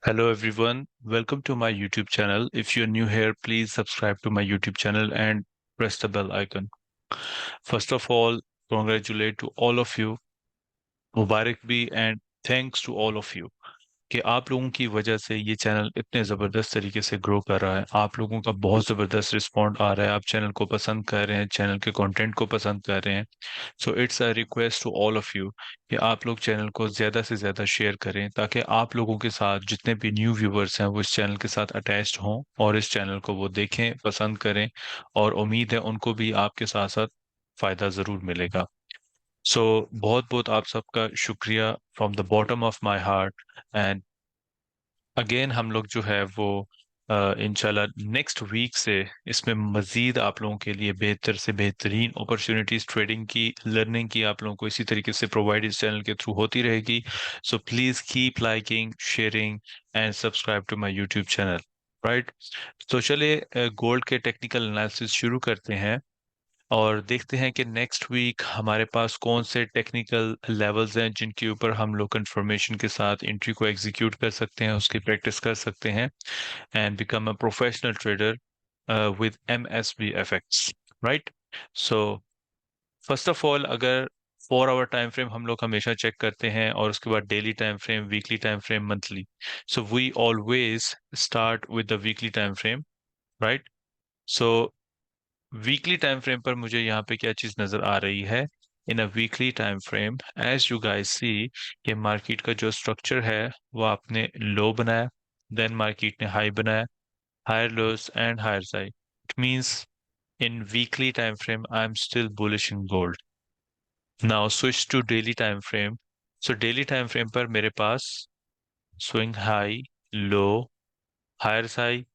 Hello everyone, welcome to my YouTube channel. If you're new here, please subscribe to my YouTube channel and press the bell icon. First of all, congratulate to all of you, Mubarak bhi and thanks to all of you कि आप लोगों की वजह से ये channel इतने ज़बरदस्त तरीके से ग्रो कर रहा है। आप लोगों का बहुत ज़बरदस्त रिस्पॉन्ड आ रहा है, आप चैनल को पसंद कर रहे हैं, चैनल के कंटेंट को पसंद कर रहे हैं। So it's a request to all of you कि आप लोग चैनल को ज़्यादा से ज़्यादा शेयर करें ताकि आप लोगों के साथ जितने भी न्यू व्यूवर्स हैं वो इस चैनल के साथ अटैच्ड हों और इस चैनल को वो देखें, पसंद करें और उम्मीद है उनको भी आपके साथ साथ फ़ायदा ज़रूर मिलेगा। सो बहुत बहुत आप सबका शुक्रिया from the bottom of my heart. And again हम लोग जो है वो इंशाल्लाह नेक्स्ट वीक से इसमें मज़ीद आप लोगों के लिए बेहतर से बेहतरीन अपॉर्चुनिटीज़ ट्रेडिंग की, लर्निंग की आप लोगों को इसी तरीके से प्रोवाइड इस चैनल के थ्रू होती रहेगी। So please keep liking, sharing and subscribe to my YouTube channel. Right. तो चलिए गोल्ड के टेक्निकल एनालिसिस शुरू करते हैं और देखते हैं कि नेक्स्ट वीक हमारे पास कौन से टेक्निकल लेवल्स हैं जिनके ऊपर हम लोग कंफर्मेशन के साथ एंट्री को एग्जीक्यूट कर सकते हैं, उसकी प्रैक्टिस कर सकते हैं and become a professional trader with MSB effects. Right. So first of all, अगर 4 आवर टाइम फ्रेम हम लोग हमेशा चेक करते हैं और उसके बाद daily time frame, weekly time frame, monthly. So we always start with the weekly time frame. Right. So weekly time frame पर मुझे यहाँ पे क्या चीज नजर आ रही है? In a weekly time frame, as you guys see, ये मार्केट का जो स्ट्रक्चर है वो आपने लो बनाया, देन मार्केट ने हाई बनाया, higher lows and higher side. It means in weekly time frame I am still bullish in gold. Now switch to daily time frame. So daily time frame पर मेरे पास swing high, low, higher high,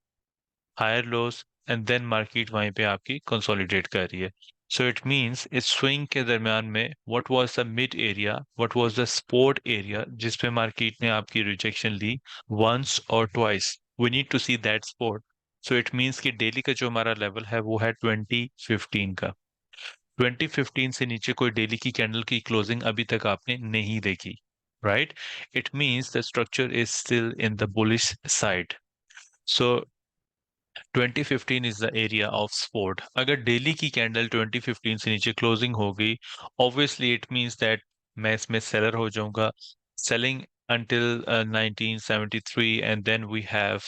higher lows and then market वहीं पे आपकी consolidate कर रही है। So it means इस स्विंग के दरमियान में what was the mid area, what was the support area जिस पे मार्केट ने आपकी रिजेक्शन ली वंस और twice, we need to see that support. So it means कि डेली का जो हमारा लेवल है वो है 2015 का। 2015 से नीचे कोई डेली की कैंडल की क्लोजिंग अभी तक आपने नहीं देखी। Right. It means the structure is still in the bullish side. So 2015 is the area of support. अगर डेली की कैंडल 2015 से नीचे क्लोजिंग हो गई, ऑब्वियसली इट मींस दैट मैं इसमें सेलर हो जाऊंगा, selling until 1973 and then we have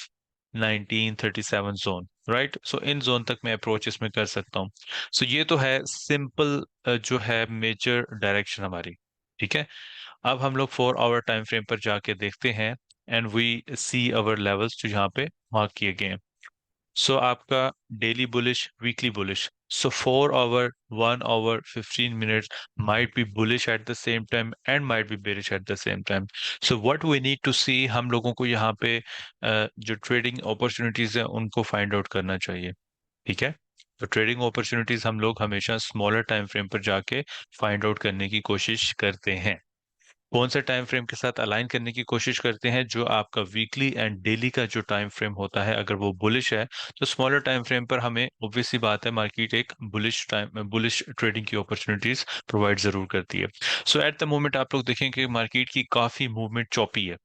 1937 zone. Right. So in zone तक मैं अप्रोच इसमें कर सकता हूँ। सो ये तो है सिंपल जो है मेजर डायरेक्शन हमारी। ठीक है। अब हम लोग 4 आवर टाइम फ्रेम पर जाके देखते हैं and we see our levels जो यहाँ पे मार्क किए गए हैं। सो आपका daily bullish, weekly bullish. So 4 hour, 1 hour, 15 minutes might be bullish at the same time and might be bearish at the same time. So what we need to see, हम लोगों को यहाँ पे जो ट्रेडिंग अपॉर्चुनिटीज है उनको find out करना चाहिए। ठीक है। तो ट्रेडिंग अपॉर्चुनिटीज हम लोग हमेशा स्मॉलर टाइम फ्रेम पर जाके फाइंड आउट करने की कोशिश करते हैं। कौन से टाइम फ्रेम के साथ अलाइन करने की कोशिश करते हैं? जो आपका वीकली एंड डेली का जो टाइम फ्रेम होता है, अगर वो बुलिश है तो स्मॉलर टाइम फ्रेम पर हमें ऑब्वियसली बात है मार्केट एक बुलिश ट्रेडिंग की अपॉर्चुनिटीज प्रोवाइड जरूर करती है। सो एट द मोमेंट आप लोग देखें कि मार्केट की काफी मूवमेंट चौपी है।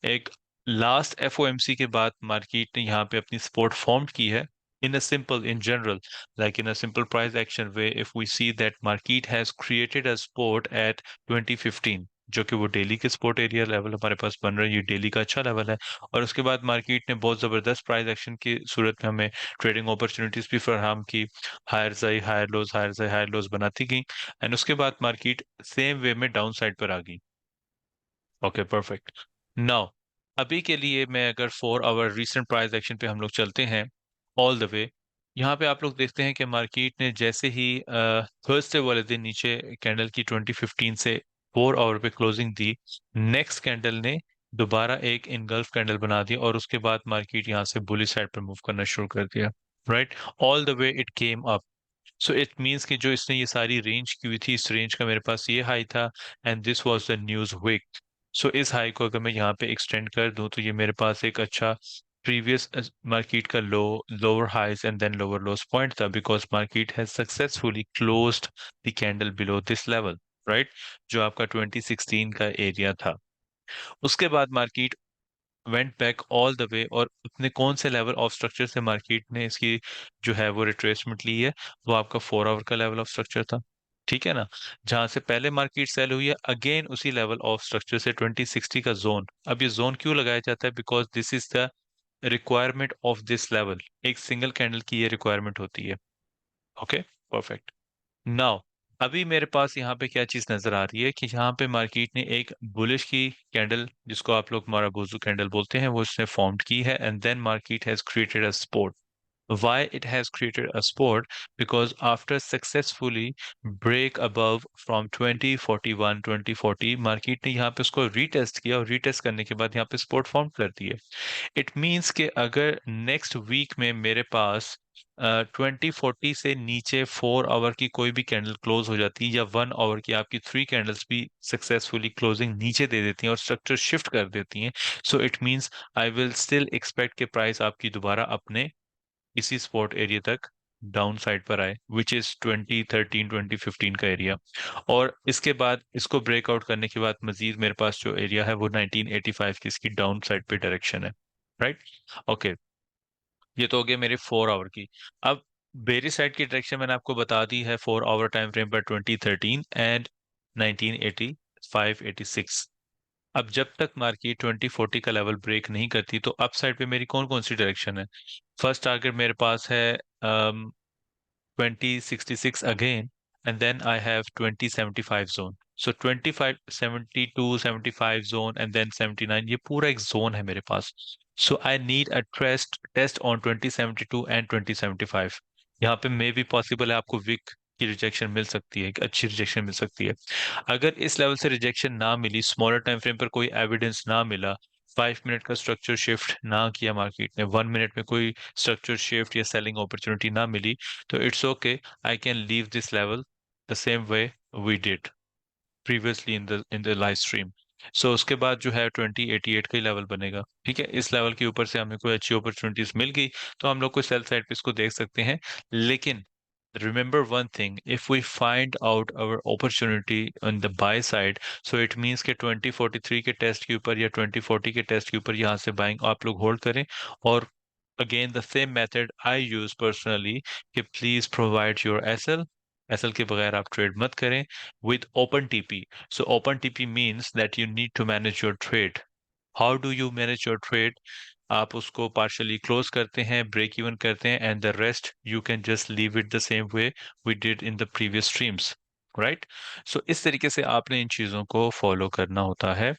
एक लास्ट FOMC के बाद मार्केट ने यहाँ पे अपनी सपोर्ट फॉर्म की है in a simple, in general, like in a simple price action way. If we see that market has created a support at 2015, जो कि वो डेली के सपोर्ट एरिया लेवल हमारे पास बन रहा है, ये डेली का अच्छा लेवल है। और उसके बाद मार्केट ने बहुत जबरदस्त प्राइस एक्शन की सूरत में हमें ट्रेडिंग अपॉर्चुनिटीज भी फराहम की, higher high, higher lows, higher high, higher lows बनाती गई एंड उसके बाद मार्केट सेम वे में डाउन साइड पर आ गई। Okay, perfect. नाउ अभी के लिए मैं अगर 4 आवर रिसेंट प्राइस एक्शन पे हम लोग चलते हैं ऑल द वे, यहाँ पे आप लोग देखते हैं कि मार्केट ने जैसे ही थर्सडे वाले दिन नीचे कैंडल की 2015 से 4 आवर पे क्लोजिंग दी, नेक्स्ट कैंडल ने दोबारा एक इनगल्फ कैंडल बना दिया और उसके बाद मार्केट यहाँ से बुलिश साइड पर मूव करना शुरू कर दिया। Right. All the way it came up. So it means कि जो इसने ये सारी रेंज की हुई थी, इस रेंज का मेरे पास ये हाई था and this was the news wick. So इस हाई को अगर मैं यहाँ पे एक्सटेंड कर दूं तो ये मेरे पास एक अच्छा प्रीवियस मार्केट का lower highs and then lower lows point था, because market has successfully closed the candle below this level. Right. जो आपका 2016 का एरिया था। उसके बाद market went back all the way, और अपने कौन से लेवल ऑफ स्ट्रक्चर से मार्केट ने इसकी जो है वो रिट्रेसमेंट ली है, वो आपका 4 आवर का लेवल ऑफ स्ट्रक्चर था। ठीक है ना? जहां से पहले मार्केट सेल हुई है, अगेन उसी लेवल ऑफ स्ट्रक्चर से 2060 का जोन। अब ये जोन क्यों लगाया जाता है? Because this is the requirement of this level. एक सिंगल कैंडल की ये रिक्वायरमेंट होती है। Okay, perfect. नाउ अभी मेरे पास यहाँ पे क्या चीज नजर आ रही है कि यहाँ पे मार्केट ने एक बुलिश की कैंडल, जिसको आप लोग माराबोजू कैंडल बोलते हैं, वो इसने फॉर्म की है, and then market has created a support. Why it has created a sport? Because after successfully break above from 2041 2040, market ने यहाँ पे उसको रीटेस्ट किया, और रीटेस्ट करने के बाद यहाँ पे सपोर्ट फॉर्म कर दी है। इट मीन्स कि अगर नेक्स्ट वीक में मेरे पास 2040 से नीचे 4 आवर की कोई भी कैंडल क्लोज हो जाती है, या 1 आवर की आपकी 3 कैंडल्स भी सक्सेसफुली क्लोजिंग नीचे दे देती हैं और स्ट्रक्चर शिफ्ट कर देती हैं, सो it means I will still expect के प्राइस आपकी दोबारा अपने इसी स्पॉट एरिया तक डाउन साइड पर आए, विच इज 2013 2015 का एरिया। और इसके बाद इसको ब्रेकआउट करने के बाद मजीद मेरे पास जो एरिया है वो 1985 की इसकी डाउन साइड पे डायरेक्शन है। Right, okay. ये तो हो गया मेरे 4 आवर की। अब बेरी साइड की डायरेक्शन मैंने आपको बता दी है 4 आवर टाइम फ्रेम पर 2013 एंड 1985 86। अब जब तक मार्केट 2040 का लेवल ब्रेक नहीं करती, तो अप साइड पे मेरी कौन कौन सी डायरेक्शन है? फर्स्ट टारगेट मेरे पास है 2066 again, and then I have 2075 zone. So 25 72 75 zone and then 79, ये पूरा एक जोन है मेरे पास। So I need a test on 2072 and 2075। यहाँ पे मे भी पॉसिबल है आपको विक की रिजेक्शन मिल सकती है, एक अच्छी रिजेक्शन मिल सकती है। अगर इस लेवल से रिजेक्शन ना मिली, स्मॉलर टाइम फ्रेम पर कोई एविडेंस ना मिला, 5 मिनट का स्ट्रक्चर शिफ्ट ना किया मार्केट ने, 1 मिनट में कोई स्ट्रक्चर शिफ्ट या सेलिंग अपॉर्चुनिटी ना मिली, तो it's okay, I can leave this level the same way we did previously in the live stream. So उसके बाद जो है 2088 का ही लेवल बनेगा। ठीक है, इस लेवल के ऊपर से हमें कोई अच्छी अपॉर्चुनिटीज मिल गई, तो हम लोग को सेल साइड पे इसको देख सकते हैं। लेकिन remember one thing, if we find out our opportunity on the buy side, so it means कि 2043 के टेस्ट के ऊपर या 2040 के टेस्ट के ऊपर यहाँ से बाइंग आप लोग होल्ड करें। और again the same method I use personally, कि please provide your SL के बगैर आप ट्रेड मत करें with open TP। so open TP means that you need to manage your trade। how do you manage your trade? आप उसको partially close करते हैं, ब्रेक इवन करते हैं, and the rest you can just leave it the same way we did in the previous streams. Right, so इस तरीके से आपने इन चीज़ों को फॉलो करना होता है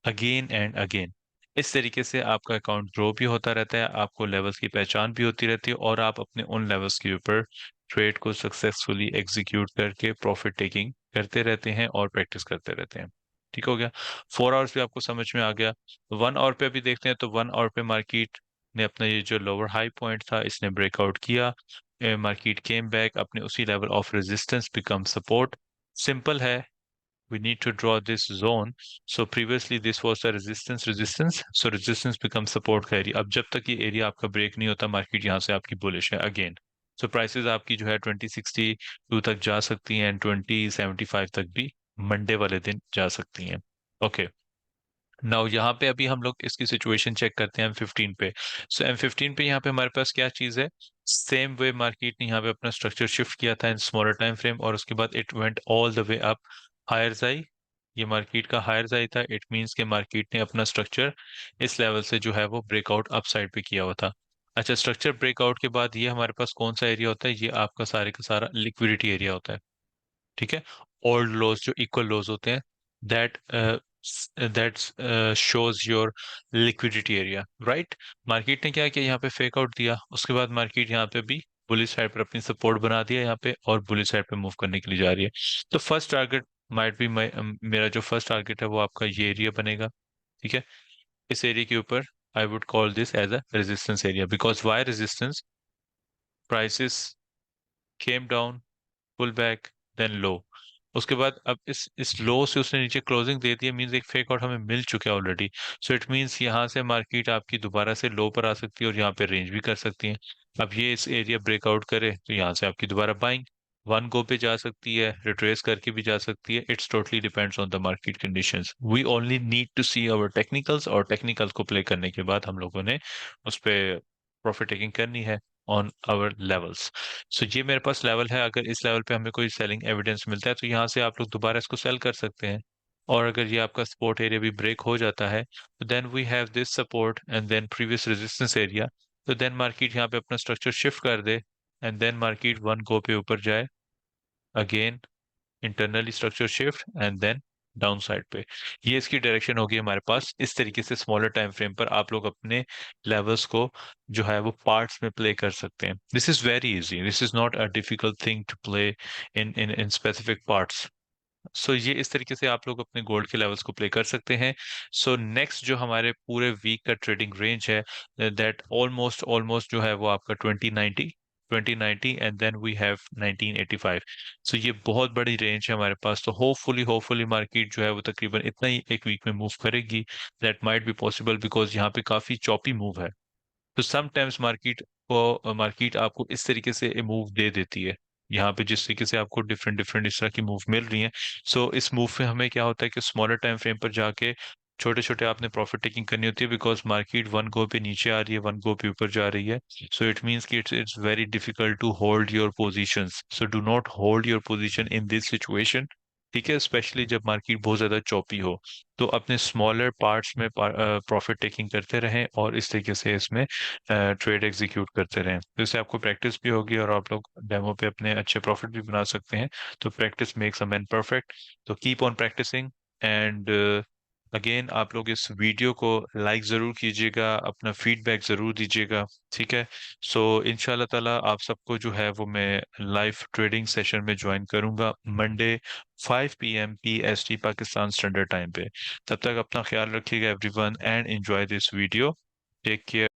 अगेन एंड अगेन। इस तरीके से आपका अकाउंट ग्रो भी होता रहता है, आपको लेवल्स की पहचान भी होती रहती है, और आप अपने उन लेवल्स के ऊपर ट्रेड को सक्सेसफुली एग्जीक्यूट करके प्रॉफिट टेकिंग करते रहते हैं और प्रैक्टिस करते रहते हैं। ठीक हो गया? 4 आवर्स भी आपको समझ में आ गया। 1 आवर पे भी देखते हैं, तो 1 आवर पे मार्केट ने अपना ये जो लोअर हाई पॉइंट था इसने ब्रेकआउट किया, मार्केट केम बैक अपने उसी level of resistance become support. Simple है, we need to draw this zone। So previously this was a resistance, so resistance becomes support का एरिया। अब जब तक ये एरिया आपका ब्रेक नहीं होता, मार्केट यहाँ से आपकी बुलिश है अगेन। सो प्राइसेस आपकी जो है 2062 तक जा सकती हैं, एंड 2075 तक भी मंडे वाले दिन जा सकती हैं। ओके, नाउ यहाँ पे अभी हम लोग इसकी सिचुएशन चेक करते हैं M15 पे। सो M15 पे यहाँ पे हमारे पास क्या चीज़ है? सेम वे मार्केट ने यहाँ पे अपना स्ट्रक्चर शिफ्ट किया था इन स्मॉलर टाइम फ्रेम, और उसके बाद it went all the way up higher जाई। ये मार्केट का हायर जाई था, इट मींस के मार्केट ने अपना स्ट्रक्चर इस लेवल से जो है वो ब्रेकआउट अप साइड पे किया हुआ था। अच्छा, स्ट्रक्चर ब्रेकआउट के बाद ये हमारे पास कौन सा एरिया होता है? ये आपका सारे का सारा लिक्विडिटी एरिया होता है। ठीक है, ओल्ड लोज जो इक्वल लोज होते हैं, that that shows your liquidity area. Right, market ने क्या किया, यहाँ पे फेक आउट दिया, उसके बाद मार्केट यहाँ पे भी बुलिश साइड पर अपनी सपोर्ट बना दिया यहाँ पे, और बुलिश साइड पे मूव करने के लिए जा रही है। तो फर्स्ट टारगेट माइट बी मेरा जो फर्स्ट टारगेट है वो आपका ये एरिया बनेगा। ठीक है, इस एरिया के ऊपर I would call this as a resistance area, because why resistance? Prices came down, pull back, then low. उसके बाद अब इस लो से उसने नीचे क्लोजिंग दे दी है, मींस एक फेक आउट हमें मिल चुका है ऑलरेडी। सो इट मींस यहाँ से मार्केट आपकी दोबारा से लो पर आ सकती है, और यहाँ पे रेंज भी कर सकती है। अब ये इस एरिया ब्रेकआउट करे, तो यहाँ से आपकी दोबारा बाइंग। वन गो पे जा सकती है, रिट्रेस करके भी जा सकती है। It's totally depends on the market conditions. We only need to see our technicals, और टेक्निकल्स को प्ले करने के बाद हम लोगों ने उस पे प्रॉफिट टेकिंग करनी है ऑन आवर लेवल्स। सो ये मेरे पास लेवल है। अगर इस लेवल पे हमें कोई सेलिंग एविडेंस मिलता है तो यहाँ से आप लोग दोबारा इसको सेल कर सकते हैं। और अगर ये आपका सपोर्ट एरिया भी ब्रेक हो जाता है तो then we have this support and then previous resistance area. तो देन मार्केट यहाँ पे अपना स्ट्रक्चर शिफ्ट कर दे and then market one go पे ऊपर जाए, again internally structure shift and then down side पे। ये इसकी डायरेक्शन होगी हमारे पास। इस तरीके से स्मॉलर टाइम फ्रेम पर आप लोग अपने लेवल्स को जो है वो पार्ट्स में प्ले कर सकते हैं। This is very easy, this is not a difficult thing to play in specific parts. So ये इस तरीके से आप लोग अपने गोल्ड के लेवल्स को प्ले कर सकते हैं। सो नेक्स्ट जो हमारे पूरे वीक का ट्रेडिंग रेंज है, दैट ऑलमोस्ट ऑलमोस्ट जो है वो आपका 2090 एंड देन वी हैव 1985। सो ये बहुत बड़ी रेंज है हमारे पास। तो होपफुली होपफुली मार्केट जो है वो तकरीबन इतना ही एक वीक में मूव करेगी। That might be possible because यहाँ पे काफी चॉपी मूव है। तो समटाइम्स मार्केट आपको इस तरीके से मूव दे देती है। यहाँ पे जिस तरीके से आपको डिफरेंट डिफरेंट इस तरह की मूव मिल रही हैं। सो इस मूव में हमें क्या होता है कि स्मॉलर टाइम फ्रेम पर जाके छोटे छोटे आपने प्रॉफिट टेकिंग करनी होती है, बिकॉज मार्केट वन गो पे नीचे आ रही है, वन गो पे ऊपर जा रही है। सो इट मीन्स कि it's very difficult to hold your positions. So do not hold your position in this situation. ठीक है, स्पेशली जब मार्केट बहुत ज्यादा चॉपी हो। तो अपने स्मॉलर पार्ट्स में प्रॉफिट टेकिंग करते रहें और इस तरीके से इसमें ट्रेड एग्जीक्यूट करते रहें। तो इससे आपको प्रैक्टिस भी होगी और आप लोग डेमो पे अपने अच्छे प्रॉफिट भी बना सकते हैं। तो practice makes a man perfect. तो keep on practising and again आप लोग इस वीडियो को लाइक ज़रूर कीजिएगा, अपना फीडबैक ज़रूर दीजिएगा। ठीक है। सो इंशाल्लाह ताला आप सबको जो है वो मैं लाइव ट्रेडिंग सेशन में ज्वाइन करूंगा Monday 5 p.m. PST Pakistan standard time पे। तब तक अपना ख्याल रखिएगा everyone and enjoy this video. Take care.